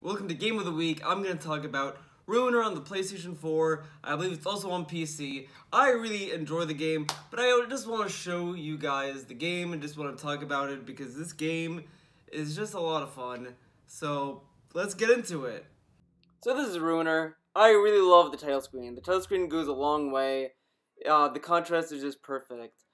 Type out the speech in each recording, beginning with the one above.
Welcome to Game of the Week. I'm going to talk about Ruiner on the PlayStation 4. I believe it's also on PC. I really enjoy the game, but I just want to show you guys the game and just want to talk about it because this game is just a lot of fun. So, let's get into it. So this is Ruiner. I really love the title screen. The title screen goes a long way. The contrast is just perfect.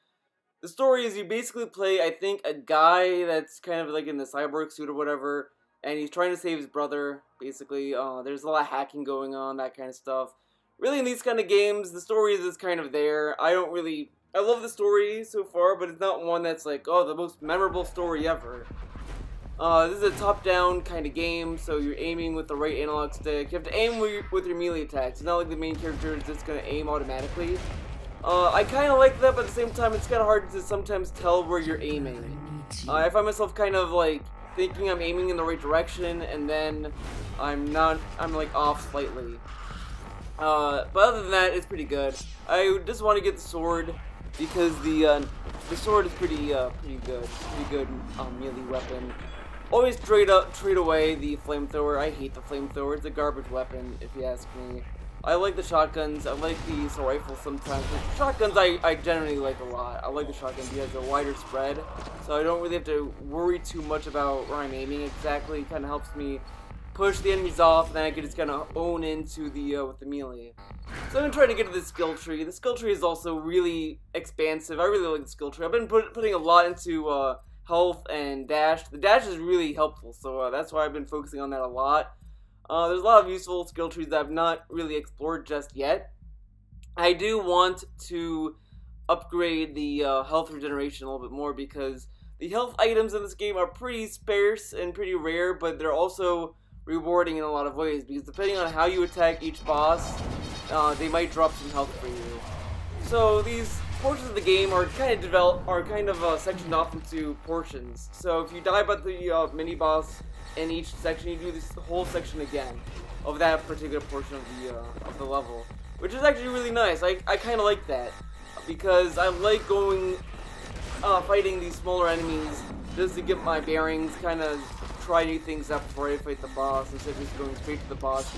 The story is you basically play, I think, a guy that's kind of like in the cyborg suit or whatever, and he's trying to save his brother, basically. There's a lot of hacking going on, that kind of stuff. Really, in these kind of games, the story is just kind of there. I love the story so far, but it's not one that's like, oh, the most memorable story ever. This is a top-down kind of game, so you're aiming with the right analog stick. You have to aim with your melee attacks. It's not like the main character is just going to aim automatically. I kind of like that, but at the same time, it's kind of hard to sometimes tell where you're aiming. I find myself kind of like thinking I'm aiming in the right direction, and then I'm like off slightly. But other than that, it's pretty good. I just want to get the sword because the sword is pretty good. Pretty good melee weapon. Always trade away the flamethrower. I hate the flamethrower. It's a garbage weapon, if you ask me. I like the shotguns. I like the assault rifles sometimes. The shotguns I generally like a lot. I like the shotgun because it has a wider spread, so I don't really have to worry too much about where I'm aiming exactly. It kind of helps me push the enemies off, and then I can just kind of own into the with the melee. So I'm trying to get to the skill tree. The skill tree is also really expansive. I really like the skill tree. I've been putting a lot into health and dash. The dash is really helpful, so that's why I've been focusing on that a lot. There's a lot of useful skill trees that I've not really explored just yet. I do want to upgrade the health regeneration a little bit more because the health items in this game are pretty sparse and pretty rare, but they're also rewarding in a lot of ways because depending on how you attack each boss, they might drop some health for you. So these portions of the game are kind of sectioned off into portions. So if you die by the mini boss in each section, you do this whole section again of that particular portion of the level, which is actually really nice. I kind of like that because I like going fighting these smaller enemies just to get my bearings, kind of try new things out before I fight the boss instead of just going straight to the boss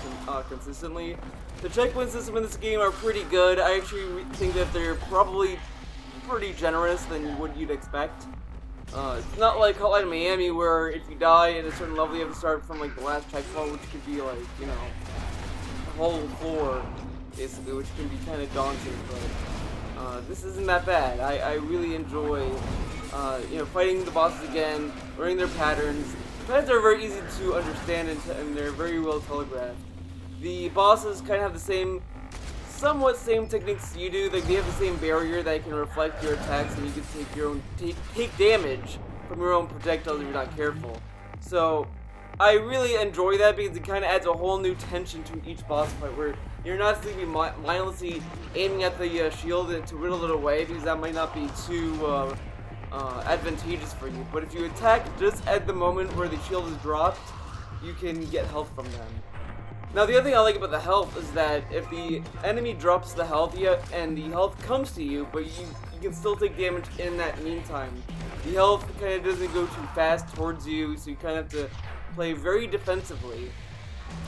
consistently. The checkpoint system in this game are pretty good. I actually think that they're probably pretty generous than what you'd expect. It's not like Hotline Miami where if you die at a certain level you have to start from like the last checkpoint, which could be like, you know, the whole floor basically, which can be kind of daunting, but this isn't that bad. I really enjoy you know, fighting the bosses again, learning their patterns. The patterns are very easy to understand and they're very well telegraphed. The bosses kind of have the somewhat same techniques you do. Like they have the same barrier that can reflect your attacks, and you can take your own take damage from your own projectiles if you're not careful. So I really enjoy that because it kind of adds a whole new tension to each boss fight, where you're not simply mindlessly aiming at the shield to whittle it away because that might not be too advantageous for you. But if you attack just at the moment where the shield is dropped, you can get health from them. Now, the other thing I like about the health is that if the enemy drops the health, and the health comes to you, but you can still take damage in that meantime. The health kind of doesn't go too fast towards you, so you kind of have to play very defensively.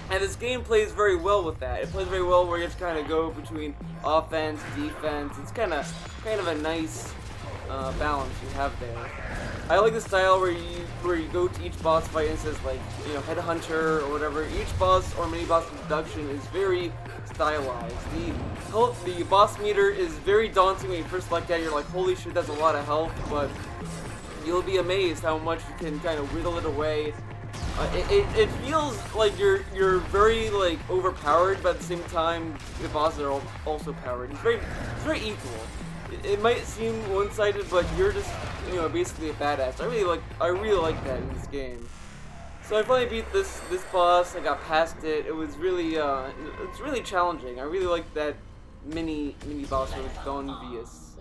And this game plays very well with that. It plays very well where you have to kind of go between offense, defense. It's kind of a nice balance you have there. I like the style where you go to each boss fight and it says like, you know, headhunter or whatever. Each boss or mini boss introduction is very stylized. The boss meter is very daunting when you first select that. You're like, holy shit, that's a lot of health, but you'll be amazed how much you can kind of whittle it away. It feels like you're very like overpowered, but at the same time the bosses are also powered. It's very equal. It might seem one-sided, but you're just, you know, basically a badass. I really like that in this game. So I finally beat this boss. I got past it. It was really it's really challenging. I really like that mini boss with Donvius.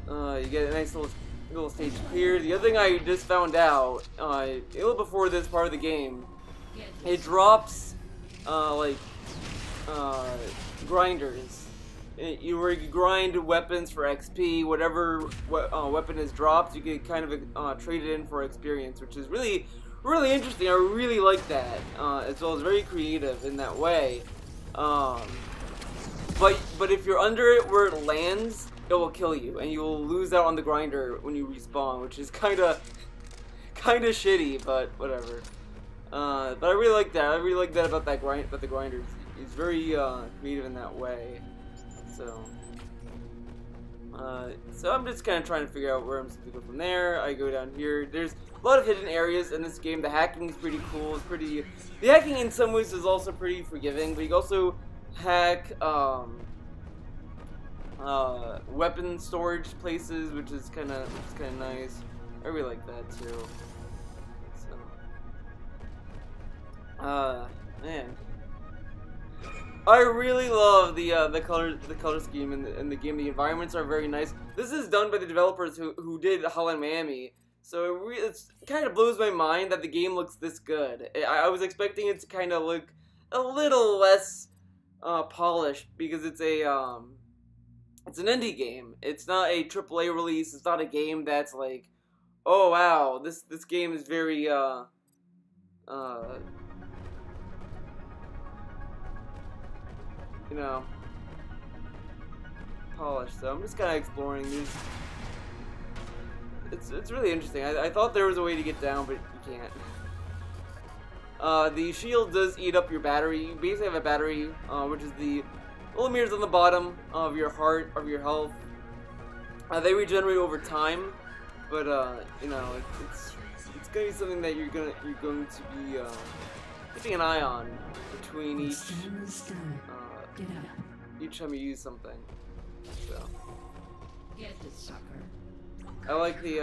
You get a nice little stage clear. The other thing I just found out a little before this part of the game, it drops grinders. You grind weapons for XP. Whatever weapon is dropped, you can kind of trade it in for experience, which is really really interesting. I really like that, as well as very creative in that way. But if you're under it where it lands, it will kill you, and you will lose out on the grinder when you respawn, which is kind of shitty, but whatever. But I really like that. I really like that about the grinder. He's very creative in that way. So I'm just kind of trying to figure out where I'm supposed to go from there. I go down here. There's a lot of hidden areas in this game. The hacking is pretty cool. The hacking in some ways is also pretty forgiving, but you can also hack weapon storage places, which is kind of nice. I really like that too. So, man, I really love the color scheme in the game. The environments are very nice. This is done by the developers who did Hotline Miami, so it kind of blows my mind that the game looks this good. I was expecting it to kind of look a little less polished because it's an indie game. It's not a AAA release. It's not a game that's like, oh wow, this game is very you know, polished. So I'm just kind of exploring these. It's really interesting. I thought there was a way to get down, but you can't. The shield does eat up your battery. You basically have a battery, which is the little mirrors on the bottom of your heart, of your health. They regenerate over time, but you know, it's gonna be something that you're going to be keeping an eye on between each time you use something. So Get this sucker. I like the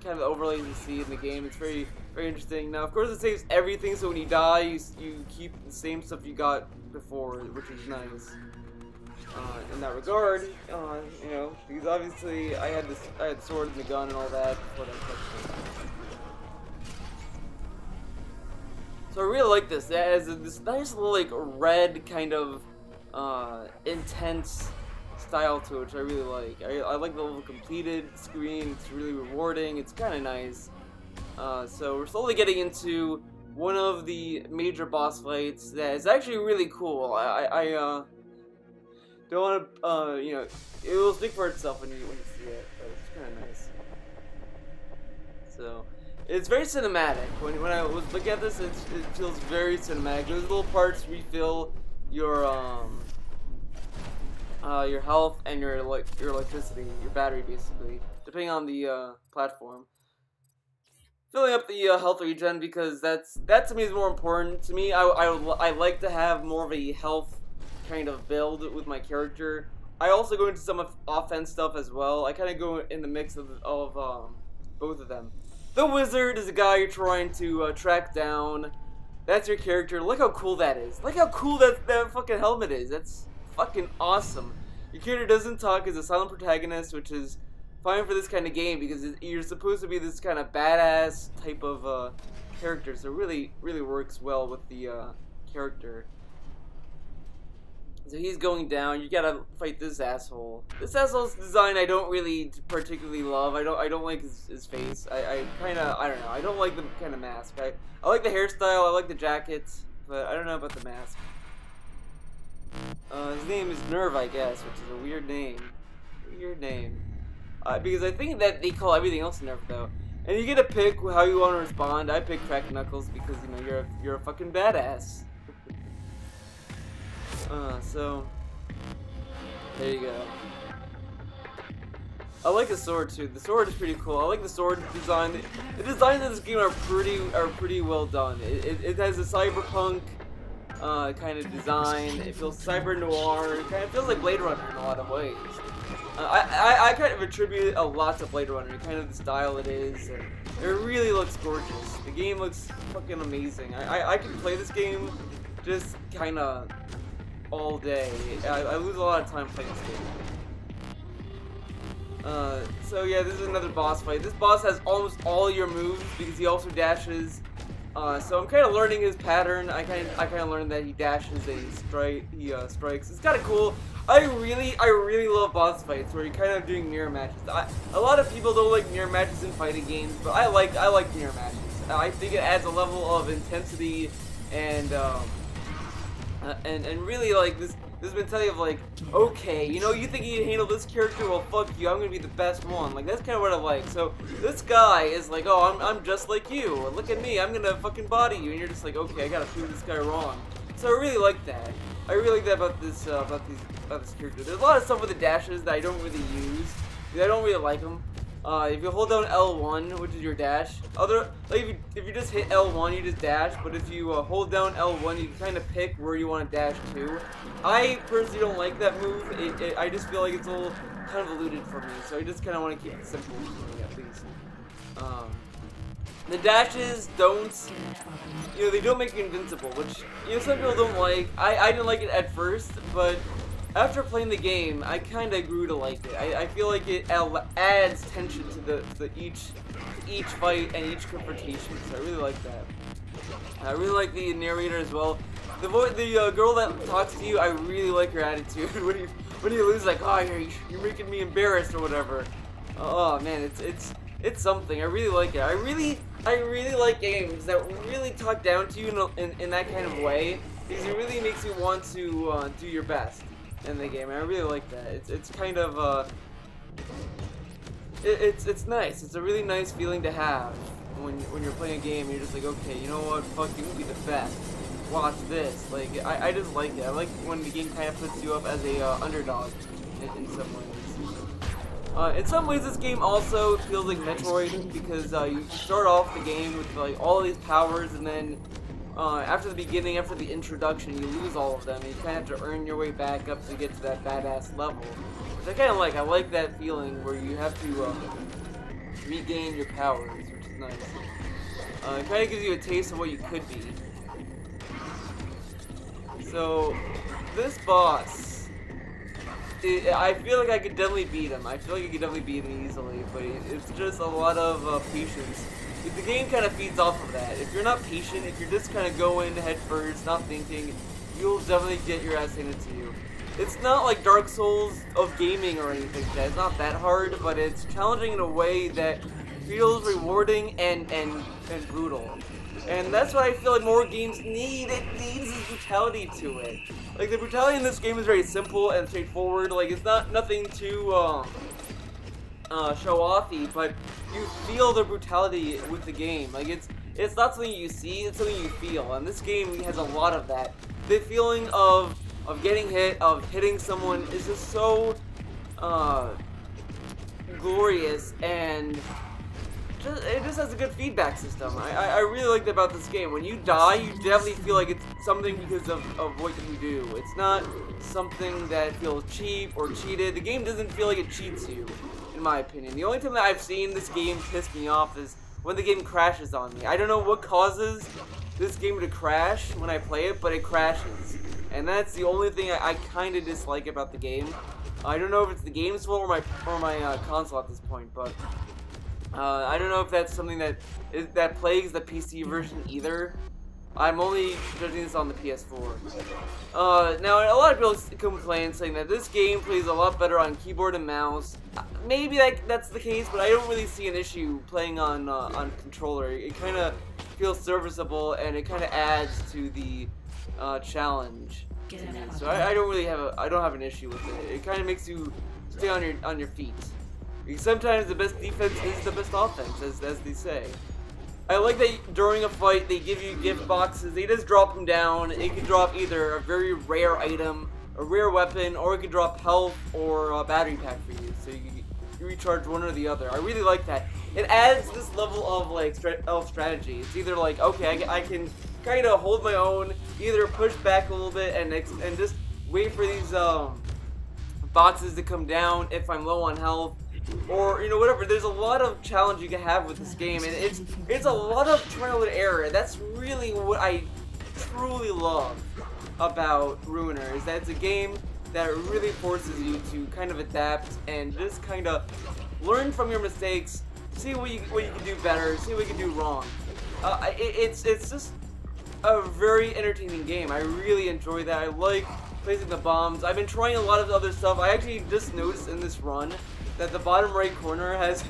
kind of overlays you see in the game. It's very interesting. Now, of course, it saves everything, so when you die, you keep the same stuff you got before, which is nice. In that regard, you know, because obviously I had the sword and the gun and all that before that touched me. So I really like this. It has this nice little like red kind of intense style to it, which I really like. I like the little completed screen. It's really rewarding. It's kind of nice. So we're slowly getting into one of the major boss fights that is actually really cool. I don't want to, you know, it will speak for itself when you see it, but it's kind of nice. So it's very cinematic. When I was looking at this, it feels very cinematic. Those little parts refill your health and your electricity, your battery, basically, depending on the platform. Filling up the health regen, because that to me is more important. To me, I like to have more of a health kind of build with my character. I also go into some offense stuff as well. I kind of go in the mix of both of them. The wizard is a guy you're trying to track down. That's your character. Look how cool that is. Look how cool that fucking helmet is. That's fucking awesome. Your character doesn't talk, is a silent protagonist, which is fine for this kind of game because you're supposed to be this kind of badass type of character. So it really works well with the character. So he's going down. You gotta fight this asshole. This asshole's design I don't really particularly love. I don't like his face. I don't know. I don't like the kind of mask. I like the hairstyle. I like the jacket, but I don't know about the mask. His name is Nerve, I guess, which is a weird name. Weird name. Because I think that they call everything else Nerve though. And you get to pick how you want to respond. I pick Crack Knuckles because you know you're a fucking badass. So there you go. I like the sword too. The sword is pretty cool. I like the sword design. The designs of this game are pretty well done. It has a cyberpunk kind of design. It feels cyber noir. It kind of feels like Blade Runner in a lot of ways. I kind of attribute a lot to Blade Runner. Kind of the style it is. And it really looks gorgeous. The game looks fucking amazing. I can play this game just kind of all day. I lose a lot of time playing this game. So yeah, this is another boss fight. This boss has almost all your moves because he also dashes. So I'm kind of learning his pattern. I kind of learned that he dashes and he strikes. It's kind of cool. I really love boss fights where you're kind of doing mirror matches. A lot of people don't like mirror matches in fighting games, but I like mirror matches. I think it adds a level of intensity and really like this mentality of like, okay, you know, you think you can handle this character, well fuck you, I'm gonna be the best one. Like that's kind of what I like. So this guy is like, oh, I'm just like you. Look at me, I'm gonna fucking body you, and you're just like, okay, I gotta prove this guy wrong. So I really like that. I really like that about this character. There's a lot of stuff with the dashes that I don't really use. I don't really like them. If you hold down L1, which is your dash, if you just hit L1, you just dash. But if you hold down L1, you can kind of pick where you want to dash to. I personally don't like that move. I just feel like it's a little kind of eluded for me. So I just kind of want to keep it simple for me at least. The dashes don't, you know, they don't make you invincible, which, you know, some people don't like. I didn't like it at first, but after playing the game, I kind of grew to like it. I feel like it adds tension to each fight and each confrontation, so I really like that. I really like the narrator as well. The girl that talks to you, I really like her attitude. when you lose, like, oh, you're making me embarrassed or whatever. Oh man, it's something. I really like it. I really like games that really talk down to you in that kind of way, because it really makes you want to do your best in the game. I really like that. It's kind of it's nice. It's a really nice feeling to have when you're playing a game and you're just like, okay, you know what, fuck, you can be the best. Watch this. Like I just like it. I like when the game kind of puts you up as a underdog in some ways. In some ways, this game also feels like Metroid, because you start off the game with like all these powers, and then after the introduction, you lose all of them, and you kind of have to earn your way back up to get to that badass level, which I kind of like. I like that feeling where you have to regain your powers, which is nice. It kind of gives you a taste of what you could be. So, this boss, I feel like I could definitely beat him. I feel like I could definitely beat him easily, but it's just a lot of patience. The game kind of feeds off of that. If you're not patient, if you're just kind of going head first, not thinking, you'll definitely get your ass handed to you. It's not like Dark Souls of gaming or anything like that. It's not that hard, but it's challenging in a way that feels rewarding and brutal. And that's what I feel like more games need. It needs this brutality to it. Like, the brutality in this game is very simple and straightforward. Like, it's nothing too show-offy, but you feel the brutality with the game. Like, it's not something you see, it's something you feel. And this game has a lot of that. The feeling of getting hit, of hitting someone is just so glorious, and it just has a good feedback system. I really like that about this game. When you die, you definitely feel like it's something because of what you do. It's not something that feels cheap or cheated. The game doesn't feel like it cheats you, in my opinion. The only time that I've seen this game piss me off is when the game crashes on me. I don't know what causes this game to crash when I play it, but it crashes. And that's the only thing I kind of dislike about the game. I don't know if it's the game's fault or my console at this point, but I don't know if that's something that plagues the PC version either. I'm only judging this on the PS4. Now, a lot of people complain saying that this game plays a lot better on keyboard and mouse. Maybe that's the case, but I don't really see an issue playing on controller. It kind of feels serviceable, and it kind of adds to the challenge. So I don't have an issue with it. It kind of makes you stay on your feet. Because sometimes the best defense is the best offense, as they say. I like that during a fight they give you gift boxes. They just drop them down. It can drop either a very rare item, a rare weapon, or it can drop health or a battery pack for you. So you recharge one or the other. I really like that. It adds this level of like strategy. It's either like, okay, I can kind of hold my own, either push back a little bit and just wait for these boxes to come down if I'm low on health, or you know, whatever. There's a lot of challenge you can have with this game, and it's a lot of trial and error. That's really what I truly love about Ruiner, is that it's a game that really forces you to kind of adapt and just kind of learn from your mistakes, see what you can do better, see what you can do wrong. It's just a very entertaining game. I really enjoy that. I like placing the bombs. I've been trying a lot of other stuff. I actually just noticed in this run that the bottom right corner has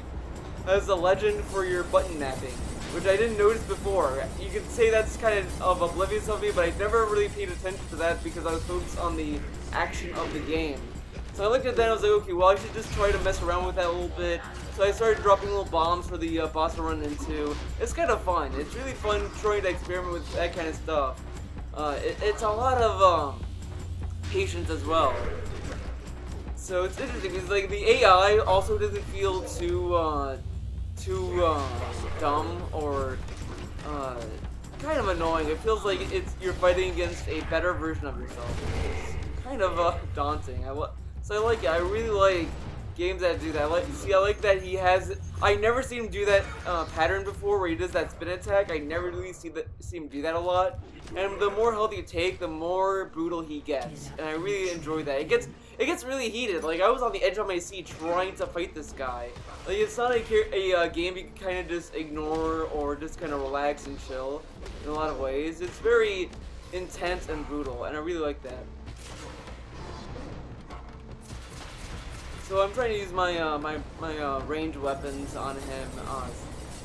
a legend for your button mapping. which I didn't notice before. You could say that's kind of oblivious of me, but I never really paid attention to that because I was focused on the action of the game. So I looked at that and I was like, okay, well I should just try to mess around with that a little bit. So I started dropping little bombs for the boss to run into. It's kind of fun. It's really fun trying to experiment with that kind of stuff. It's a lot of patience as well. So it's interesting because like the AI also doesn't feel too dumb or kind of annoying. It feels like you're fighting against a better version of yourself. It's kind of daunting. So I like it. I really like games that do that. I like that he has. I never seen him do that pattern before, where he does that spin attack. I never really see him do that a lot. And the more health you take, the more brutal he gets, and I really enjoy that. It gets really heated. Like I was on the edge of my seat trying to fight this guy. Like it's not a game you can kind of just ignore or just kind of relax and chill. In a lot of ways, it's very intense and brutal, and I really like that. So I'm trying to use my ranged weapons on him.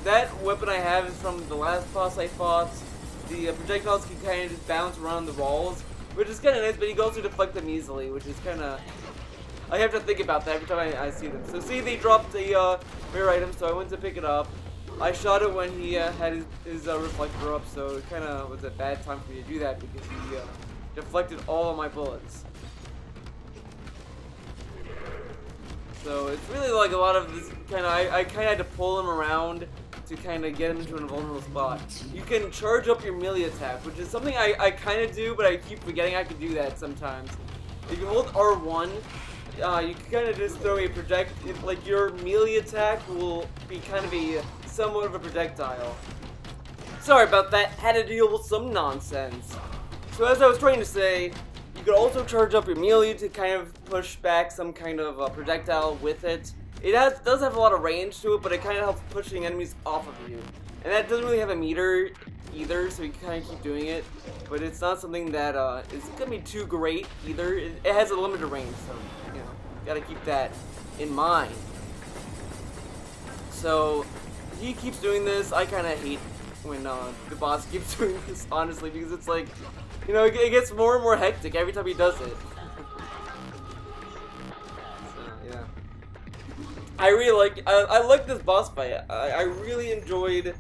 That weapon I have is from the last boss I fought. The projectiles can kind of just bounce around the walls, which is kind of nice, but you can also deflect them easily, which is kind of... I have to think about that every time I see them. So see, they dropped the rare item, so I went to pick it up. I shot it when he had his reflector up, so it kind of was a bad time for me to do that because he deflected all of my bullets. So it's really like a lot of this kind of, I kind of had to pull him around to kind of get him into an vulnerable spot. You can charge up your melee attack, which is something I kind of do, but I keep forgetting I can do that sometimes. If you hold R1, you can kind of just throw a like your melee attack will be kind of somewhat of a projectile. Sorry about that, had to deal with some nonsense. So as I was trying to say, you could also charge up your melee to kind of push back some kind of projectile with it. It does have a lot of range to it, but it kind of helps pushing enemies off of you. And that doesn't really have a meter either, so you can kind of keep doing it. But it's not something that is going to be too great either. It has a limited range, so, you know, got to keep that in mind. So, he keeps doing this. I kind of hate when the boss keeps doing this, honestly, because it's like, you know, it gets more and more hectic every time he does it. I really I like this boss fight. I really enjoyed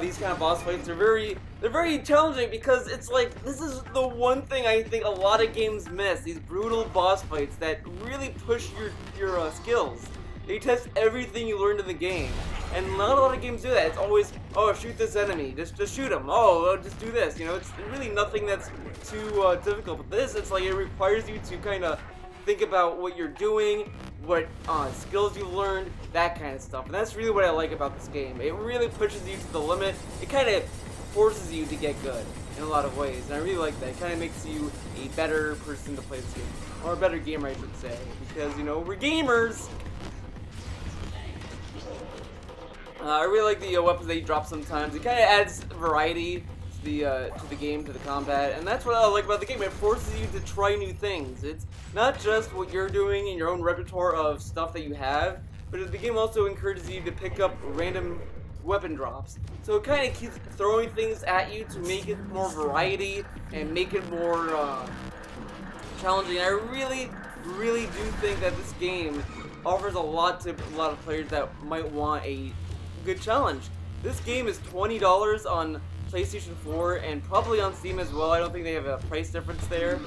these kind of boss fights. They're very challenging because it's like this is the one thing I think a lot of games miss. These brutal boss fights that really push your skills. They test everything you learned in the game, and not a lot of games do that. It's always, oh, shoot this enemy, just shoot him. Oh, just do this. You know, it's really nothing that's too difficult. But this, it's like it requires you to kind of think about what you're doing, what skills you learned, that kind of stuff. And that's really what I like about this game. It really pushes you to the limit. It kind of forces you to get good in a lot of ways. And I really like that. It kind of makes you a better person to play this game. Or a better gamer, I should say. Because, you know, we're gamers! I really like the weapons that you drop sometimes. It kind of adds variety to the game, to the combat, and that's what I like about the game. It forces you to try new things. It's not just what you're doing in your own repertoire of stuff that you have, but the game also encourages you to pick up random weapon drops. So it kind of keeps throwing things at you to make it more variety and make it more challenging. I really do think that this game offers a lot to a lot of players that might want a good challenge. This game is $20 on PlayStation 4 and probably on Steam as well. I don't think they have a price difference there,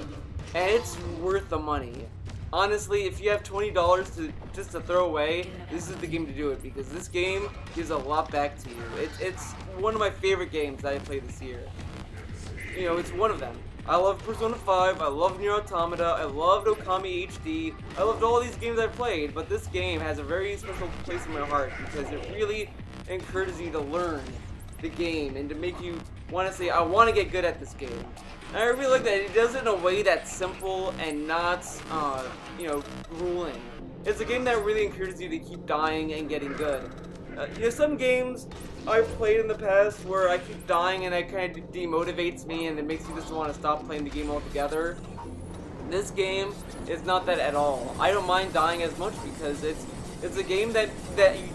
and it's worth the money. Honestly, if you have $20 just to throw away, this is the game to do it, because this game gives a lot back to you. It's one of my favorite games that I played this year. You know, it's one of them. I love Persona 5, I love Nier Automata, I loved Okami HD, I loved all these games I've played, but this game has a very special place in my heart because it really encourages you to learn the game and to make you want to say, I want to get good at this game. And I really like that it does it in a way that's simple and not, you know, grueling. It's a game that really encourages you to keep dying and getting good. You know, some games I've played in the past where I keep dying and it kind of demotivates me and it makes me just want to stop playing the game altogether. This game is not that at all. I don't mind dying as much because it's a game that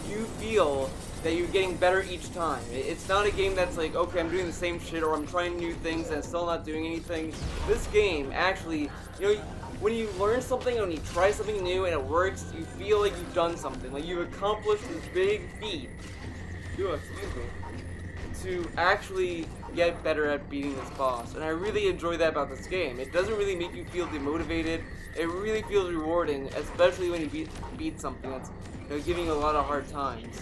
you feel that you're getting better each time. It's not a game that's like, okay, I'm doing the same shit, or I'm trying new things and still not doing anything. This game, actually, you know, when you learn something and when you try something new and it works, you feel like you've done something, like you've accomplished this big feat. Excuse me. To actually get better at beating this boss, and I really enjoy that about this game. It doesn't really make you feel demotivated. It really feels rewarding, especially when you beat something that's, you know, giving you a lot of hard times.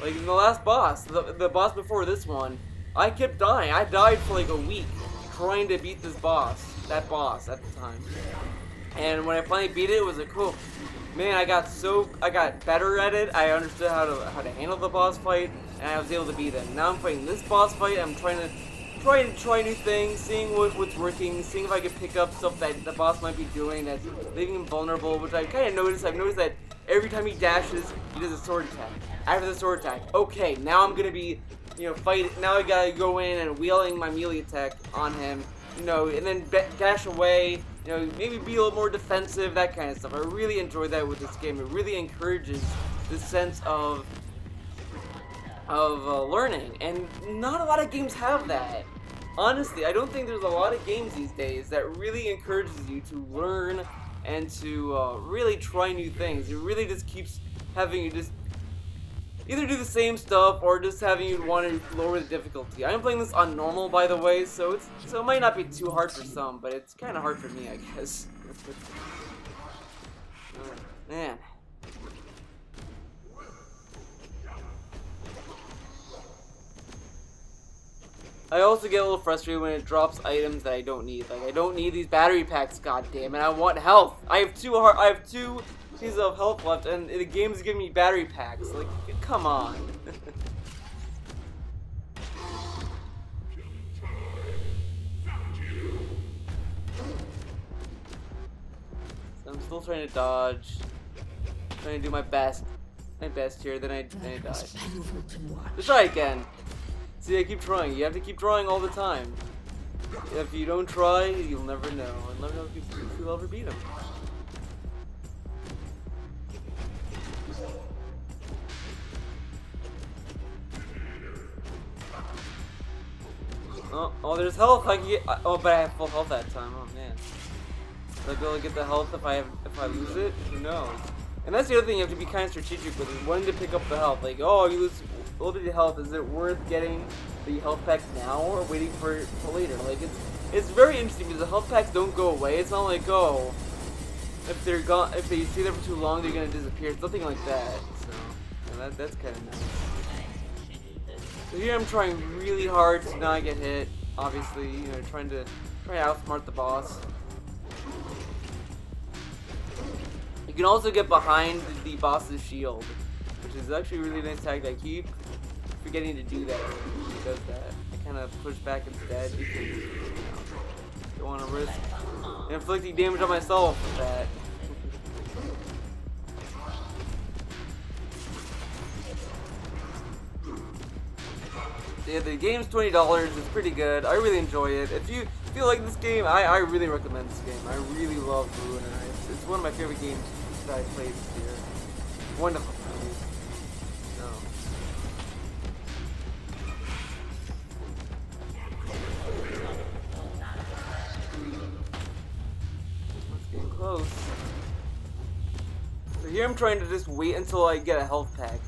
Like in the last boss, the boss before this one, I kept dying. I died for like a week trying to beat this boss, that boss at the time. And when I finally beat it, it was like, cool. Man, I got better at it. I understood how to handle the boss fight, and I was able to beat him. Now I'm fighting this boss fight. I'm trying to try new things, seeing what's working, seeing if I can pick up stuff that the boss might be doing that's leaving him vulnerable, which I kind of noticed. I've noticed that every time he dashes, he does a sword attack. After the sword attack, okay, now I'm gonna be, you know, fight. Now I gotta go in and wielding my melee attack on him, you know, and then dash away. You know, maybe be a little more defensive, that kind of stuff. I really enjoy that with this game. It really encourages this sense of learning, and not a lot of games have that. Honestly, I don't think there's a lot of games these days that really encourages you to learn and to really try new things. It really just keeps having you just either do the same stuff or just having you want to lower the difficulty. I'm playing this on normal, by the way, so it might not be too hard for some, but it's kind of hard for me, I guess. Man. I also get a little frustrated when it drops items that I don't need. Like, I don't need these battery packs, goddammit. I want health. I have two pieces of health left, and the game's giving me battery packs. Like, come on. So I'm still trying to dodge. Trying to do my best here, then I die. Let's try again. See, I keep trying. You have to keep trying all the time. If you don't try, you'll never know. And never know if you'll ever beat him. Oh, there's health. I can get. Oh, but I have full health that time. Oh man. Will I be able to get the health if I lose it? Who knows? And that's the other thing you have to be kind of strategic with, is when to pick up the health. Like, oh, you lose a little bit of health. Is it worth getting the health packs now or waiting for later? Like, it's very interesting because the health packs don't go away. It's not like, oh, if they're gone, if they stay there for too long, they're gonna disappear. It's nothing like that. So yeah, that's kind of nice. So here I'm trying really hard to not get hit. Obviously, you know, trying to outsmart the boss. You can also get behind the boss's shield, which is actually a really nice tactic. I keep forgetting to do that when he does that. I kind of push back instead because, you know, don't want to risk inflicting damage on myself with that. Yeah, the game's $20. It's pretty good. I really enjoy it. If you feel like this game, I really recommend this game. I really love Ruiner. It's one of my favorite games that I played this year. Wonderful. No. Let's get close. So here I'm trying to just wait until I get a health pack.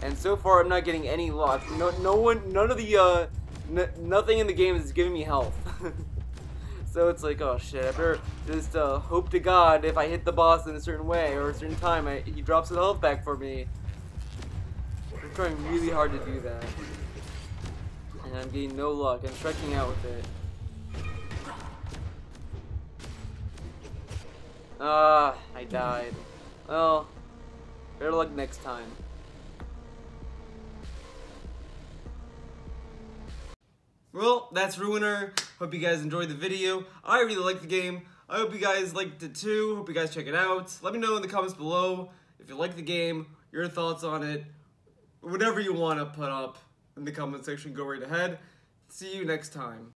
And so far, I'm not getting any luck. Nothing in the game is giving me health. So it's like, oh shit, I better just hope to God if I hit the boss in a certain way or a certain time, he drops his health back for me. I'm trying really hard to do that. And I'm getting no luck. I'm striking out with it. Ah, I died. Well, better luck next time. Well, that's Ruiner. Hope you guys enjoyed the video. I really liked the game. I hope you guys liked it too. Hope you guys check it out. Let me know in the comments below if you like the game, your thoughts on it, whatever you want to put up in the comment section. Go right ahead. See you next time.